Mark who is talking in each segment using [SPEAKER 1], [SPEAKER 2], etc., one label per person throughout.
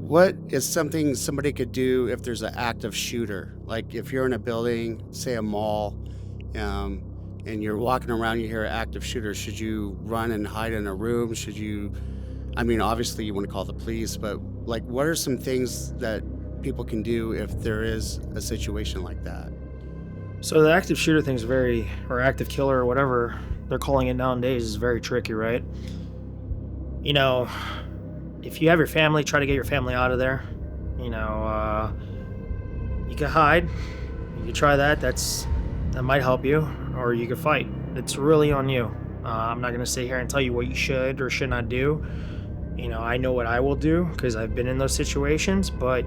[SPEAKER 1] What is something somebody could do if there's an active shooter? Like if you're in a building, say a mall, um, and you're walking around, you hear an active shooter. Should you run and hide in a room? Should you? I mean, obviously you want to call the police, but like, what are some things that people can do if there is a situation like that?
[SPEAKER 2] So the active shooter thing is or active killer or whatever they're calling it nowadays is very tricky, right? You know, if you have your family, try to get your family out of there. You know, you can hide. You can try that. That might help you, or you can fight. It's really on you. I'm not gonna sit here and tell you what you should or should not do. I know what I will do because I've been in those situations, but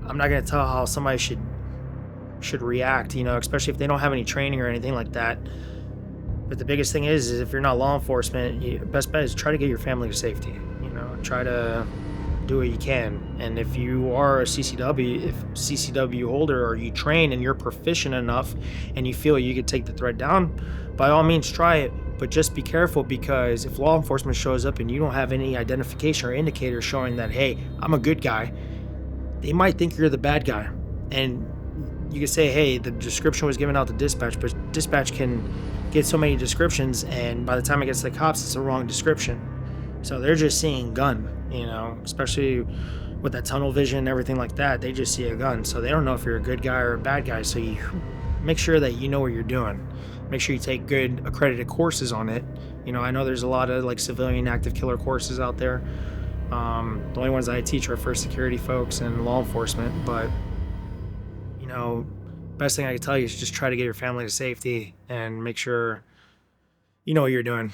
[SPEAKER 2] I'm not gonna tell how somebody should react. Especially if they don't have any training or anything like that. But the biggest thing is if you're not law enforcement, best bet is try to get your family to safety. Try to do what you can. And if you are a CCW holder, or you train and you're proficient enough and you feel you could take the threat down, by all means try it. But just be careful, because if law enforcement shows up and you don't have any identification or indicator showing that, hey, I'm a good guy, they might think you're the bad guy. And you can say, hey, the description was given out to dispatch, but dispatch can get so many descriptions, and by the time it gets to the cops, it's the wrong description. So they're just seeing gun, especially with that tunnel vision and everything like that. They just see a gun, so they don't know if you're a good guy or a bad guy. So you make sure that you know what you're doing. Make sure you take good accredited courses on it. I know there's a lot of like civilian active killer courses out there. The only ones that I teach are for security folks and law enforcement, but best thing I can tell you is just try to get your family to safety and make sure you know what you're doing.